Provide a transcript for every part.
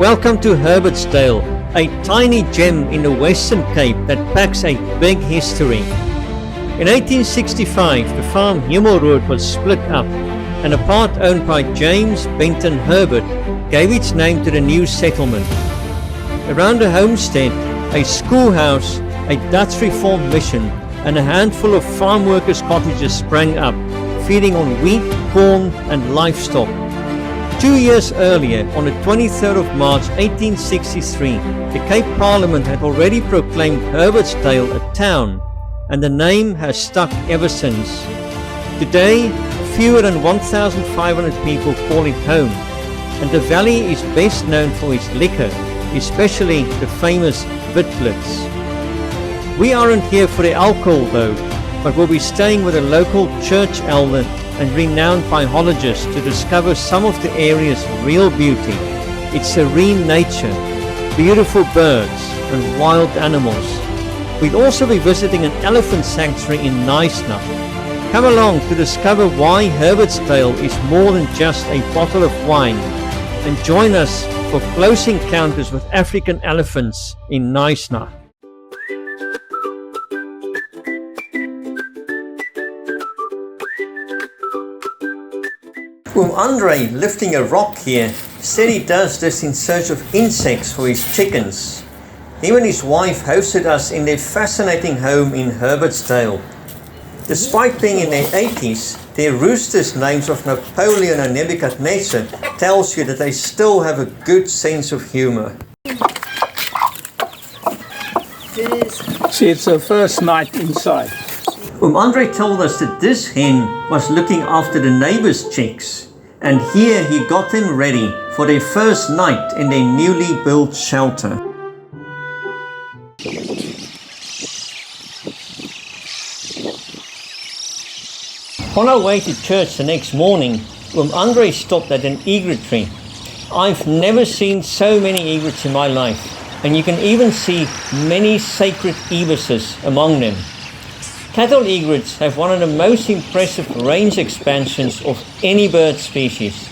Welcome to Herbertsdale, a tiny gem in the Western Cape that packs a big history. In 1865, the farm Hemelrood was split up, and a part owned by James Benton Herbert gave its name to the new settlement. Around the homestead, a schoolhouse, a Dutch Reformed mission, and a handful of farm workers' cottages sprang up, feeding on wheat, corn, and livestock. 2 years earlier, on the 23rd of March 1863, the Cape Parliament had already proclaimed Herbertsdale a town, and the name has stuck ever since. Today, fewer than 1,500 people call it home, and the valley is best known for its liquor, especially the famous Witblits. We aren't here for the alcohol though, but we'll be staying with a local church elder and renowned biologist to discover some of the area's real beauty, its serene nature, beautiful birds and wild animals. We'll also be visiting an elephant sanctuary in Knysna. Come along to discover why Herbertsdale is more than just a bottle of wine, and join us for close encounters with African elephants in Knysna. Andre, lifting a rock here, said he does this in search of insects for his chickens. He and his wife hosted us in their fascinating home in Herbertsdale. Despite being in their 80s, their roosters' names of Napoleon and Nebuchadnezzar tells you that they still have a good sense of humour. See, it's her first night inside. Andre told us that this hen was looking after the neighbours' chicks, and here he got them ready for their first night in their newly built shelter. On our way to church the next morning, Andre stopped at an egretry. I've never seen so many egrets in my life, and you can even see many sacred ibises among them. Cattle egrets have one of the most impressive range expansions of any bird species.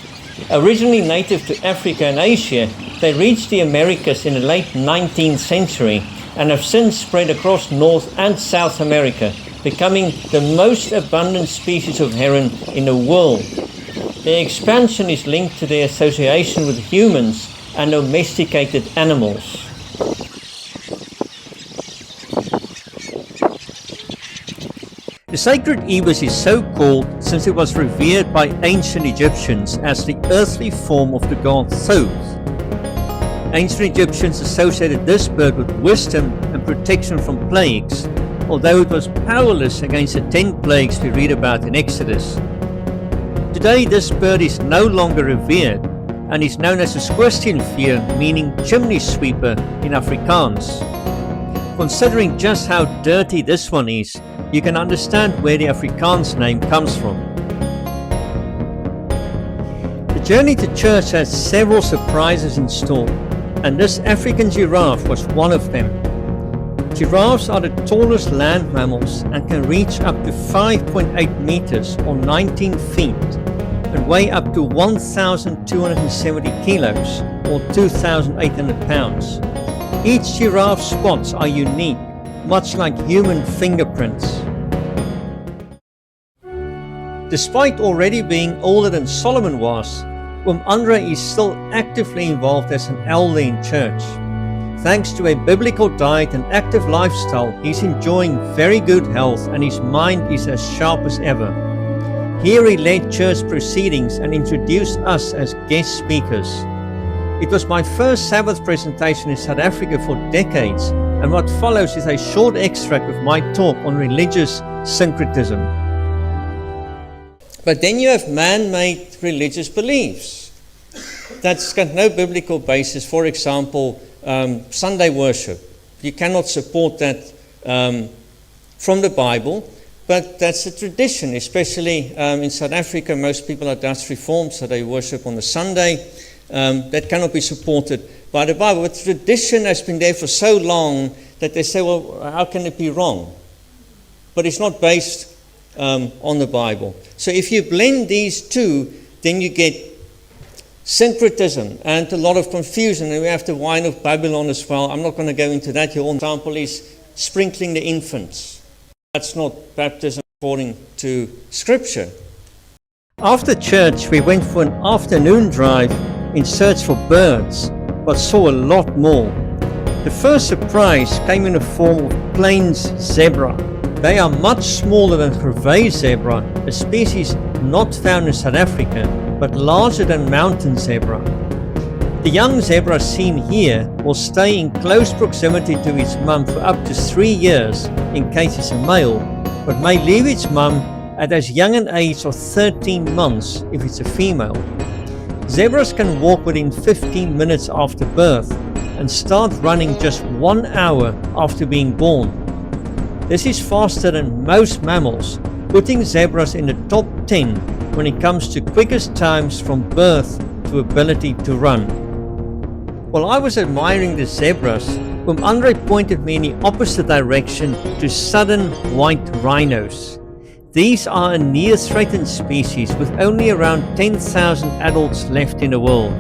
Originally native to Africa and Asia, they reached the Americas in the late 19th century and have since spread across North and South America, becoming the most abundant species of heron in the world. Their expansion is linked to their association with humans and domesticated animals. The sacred ibis is so called since it was revered by ancient Egyptians as the earthly form of the god Thoth. Ancient Egyptians associated this bird with wisdom and protection from plagues, although it was powerless against the 10 plagues we read about in Exodus. Today this bird is no longer revered and is known as a Skooltjie, meaning chimney sweeper in Afrikaans. Considering just how dirty this one is, you can understand where the Afrikaans name comes from. The journey to church has several surprises in store, and this African giraffe was one of them. Giraffes are the tallest land mammals and can reach up to 5.8 meters or 19 feet and weigh up to 1,270 kilos or 2,800 pounds. Each giraffe's spots are unique, much like human fingerprints. Despite already being older than Solomon was, Andre is still actively involved as an elder in church. Thanks to a biblical diet and active lifestyle, he's enjoying very good health and his mind is as sharp as ever. Here he led church proceedings and introduced us as guest speakers. It was my first Sabbath presentation in South Africa for decades, and what follows is a short extract of my talk on religious syncretism. But then you have man-made religious beliefs that's got no biblical basis. For example, Sunday worship. You cannot support that from the Bible, but that's a tradition, especially in South Africa. Most people are Dutch Reformed, so they worship on the Sunday. That cannot be supported by the Bible. But tradition has been there for so long that they say, well, how can it be wrong? But it's not based on the Bible. So if you blend these two, then you get Syncretism and a lot of confusion, and we have the wine of Babylon as well. I'm not going to go into that. Your example is sprinkling the infants. That's not baptism according to Scripture. After church, we went for an afternoon drive in search for birds, but saw a lot more. The first surprise came in the form of plains zebra. They are much smaller than Gervais zebra, a species not found in South Africa, but larger than mountain zebra. The young zebra seen here will stay in close proximity to its mum for up to 3 years in case it's a male, but may leave its mum at as young an age of 13 months if it's a female. Zebras can walk within 15 minutes after birth and start running just 1 hour after being born. This is faster than most mammals, putting zebras in the top 10 when it comes to quickest times from birth to ability to run. While I was admiring the zebras, Andre pointed me in the opposite direction to southern white rhinos. These are a near-threatened species with only around 10,000 adults left in the world.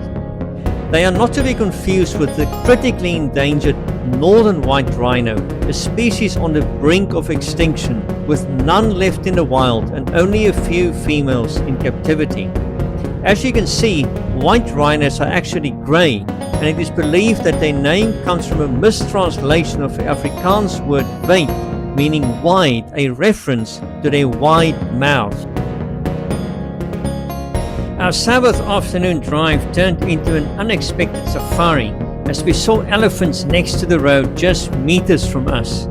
They are not to be confused with the critically endangered northern white rhino, a species on the brink of extinction with none left in the wild and only a few females in captivity. As you can see, white rhinos are actually grey, and it is believed that their name comes from a mistranslation of the Afrikaans word wyd, meaning wide, a reference to their wide mouth. Our Sabbath afternoon drive turned into an unexpected safari as we saw elephants next to the road just meters from us.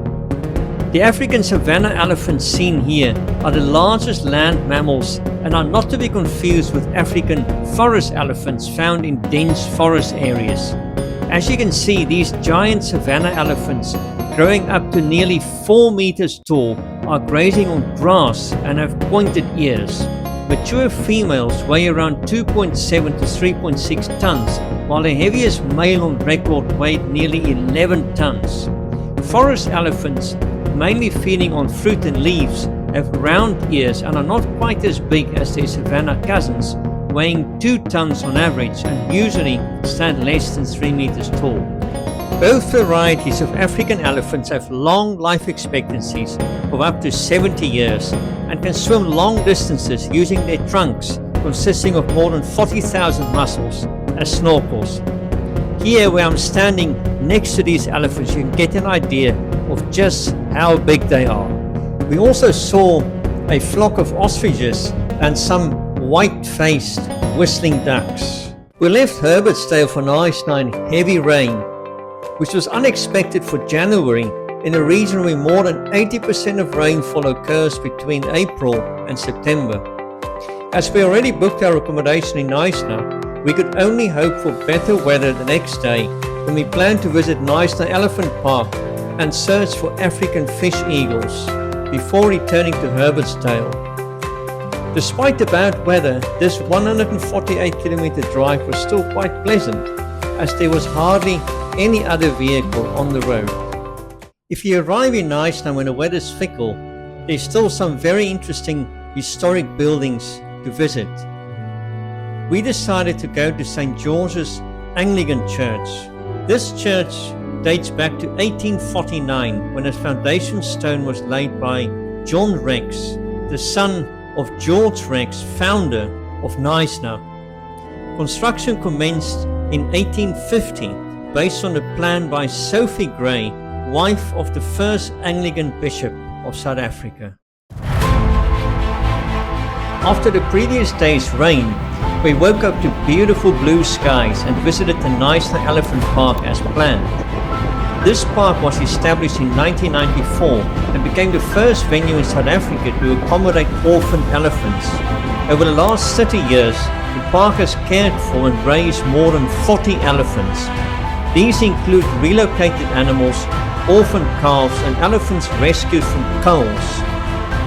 The African Savanah elephants seen here are the largest land mammals and are not to be confused with African forest elephants found in dense forest areas. As you can see, these giant Savanah elephants, growing up to nearly 4 meters tall, are grazing on grass and have pointed ears. Mature females weigh around 2.7 to 3.6 tons, while the heaviest male on record weighed nearly 11 tons. Forest elephants, mainly feeding on fruit and leaves, have round ears and are not quite as big as their savanna cousins, weighing 2 tons on average and usually stand less than 3 meters tall. Both varieties of African elephants have long life expectancies of up to 70 years and can swim long distances using their trunks, consisting of more than 40,000 muscles, as snorkels. Here where I'm standing next to these elephants, you can get an idea of just how big they are. We also saw a flock of ostriches and some white-faced whistling ducks. We left Herbertsdale for Knysna in heavy rain, which was unexpected for January in a region where more than 80% of rainfall occurs between April and September. As we already booked our accommodation in Knysna, we could only hope for better weather the next day when we planned to visit Knysna Elephant Park and search for African fish eagles before returning to Herbertsdale. Despite the bad weather, this 148-kilometer drive was still quite pleasant, as there was hardly any other vehicle on the road. If you arrive in Knysna when the weather's fickle, there's still some very interesting historic buildings to visit. We decided to go to St. George's Anglican Church. This church dates back to 1849 when a foundation stone was laid by John Rex, the son of George Rex, founder of Knysna. Construction commenced in 1850 based on a plan by Sophie Gray, wife of the first Anglican Bishop of South Africa. After the previous day's rain, we woke up to beautiful blue skies and visited the Knysna Elephant Park as planned. This park was established in 1994 and became the first venue in South Africa to accommodate orphaned elephants. Over the last 30 years, the park has cared for and raised more than 40 elephants. These include relocated animals, orphaned calves, and elephants rescued from culls.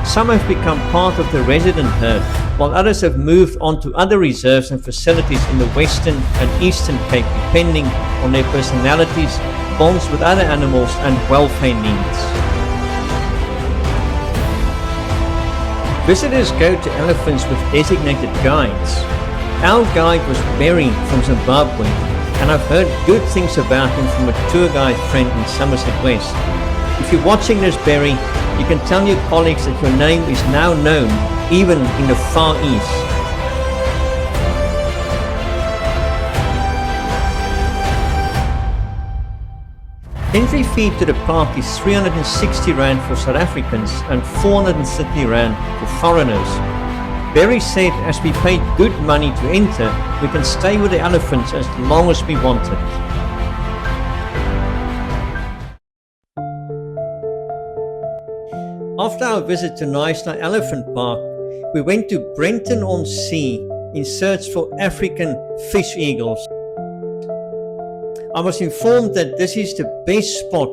Some have become part of the resident herd, while others have moved on to other reserves and facilities in the Western and Eastern Cape, depending on their personalities, bonds with other animals, and welfare needs. Visitors go to elephants with designated guides. Our guide was Barry from Zimbabwe, and I've heard good things about him from a tour guide friend in Somerset West. If you're watching this, Barry, you can tell your colleagues that your name is now known even in the Far East. Entry fee to the park is 360 Rand for South Africans and 430 Rand for foreigners. Barry said as we paid good money to enter, we can stay with the elephants as long as we wanted. After our visit to Knysna Elephant Park, we went to Brenton-on-sea in search for African fish eagles. I was informed that this is the best spot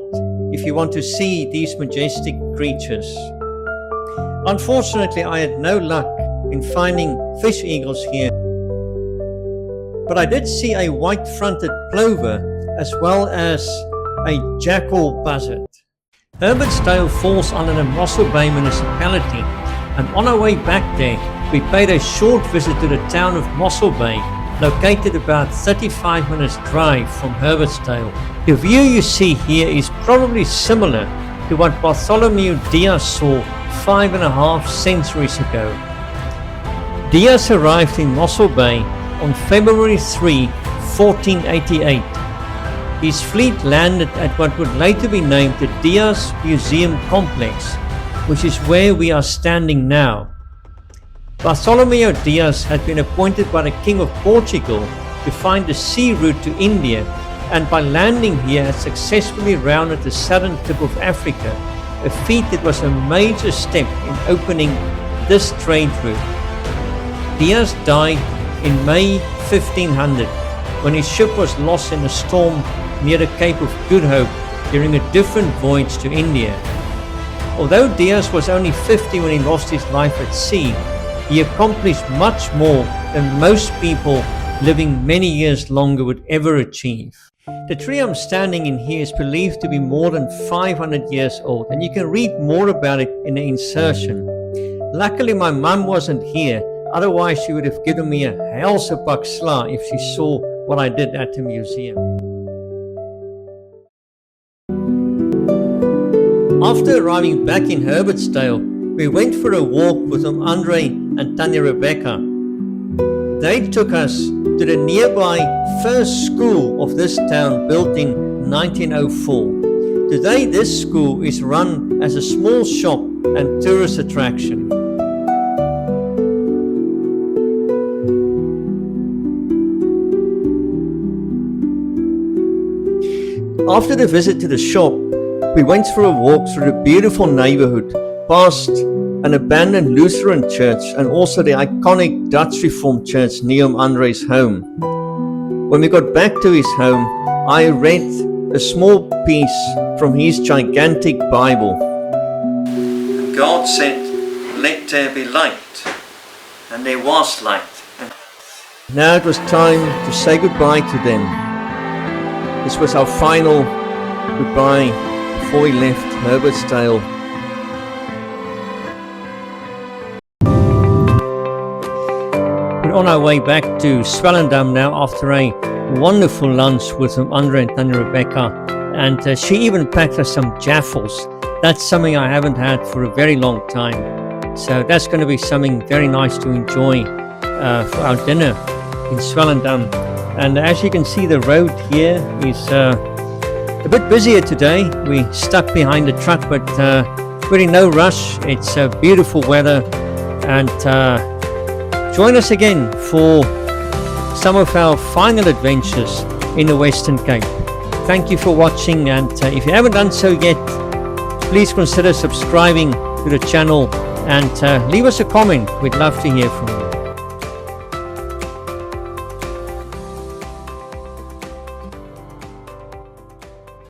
if you want to see these majestic creatures. Unfortunately, I had no luck in finding fish eagles here, but I did see a white-fronted plover as well as a jackal buzzard. Herbertsdale falls under the Mossel Bay municipality, and on our way back there, we paid a short visit to the town of Mossel Bay, located about 35 minutes drive from Herbertsdale. The view you see here is probably similar to what Bartolomeu Diaz saw 5.5 centuries ago. Diaz arrived in Mossel Bay on February 3, 1488. His fleet landed at what would later be named the Diaz Museum Complex, which is where we are standing now. Bartolomeu Diaz had been appointed by the King of Portugal to find the sea route to India, and by landing here had successfully rounded the southern tip of Africa, a feat that was a major step in opening this trade route. Diaz died in May 1500 when his ship was lost in a storm near the Cape of Good Hope during a different voyage to India. Although Diaz was only 50 when he lost his life at sea, he accomplished much more than most people living many years longer would ever achieve. The tree I'm standing in here is believed to be more than 500 years old, and you can read more about it in the insertion. Luckily my mum wasn't here, otherwise she would have given me a helsepak sla if she saw what I did at the museum. After arriving back in Herbertsdale, we went for a walk with Andre and Tanya Rebecca. They took us to the nearby first school of this town, built in 1904. Today this school is run as a small shop and tourist attraction. After the visit to the shop, we went for a walk through the beautiful neighborhood, past an abandoned Lutheran church and also the iconic Dutch Reformed church near Andre's home. When we got back to his home, I read a small piece from his gigantic Bible. And God said, "Let there be light," and there was light. Now it was time to say goodbye to them. This was our final goodbye before we left Herbertsdale. We're on our way back to Swellendam now after a wonderful lunch with Andre and Tanya Rebecca, and she even packed us some jaffles. That's something I haven't had for a very long time, so that's going to be something very nice to enjoy for our dinner in Swellendam. And as you can see, the road here is a bit busier today. We stuck behind the truck, but really no rush. It's beautiful weather, and join us again for some of our final adventures in the Western Cape. Thank you for watching, and if you haven't done so yet, please consider subscribing to the channel and leave us a comment. We'd love to hear from you.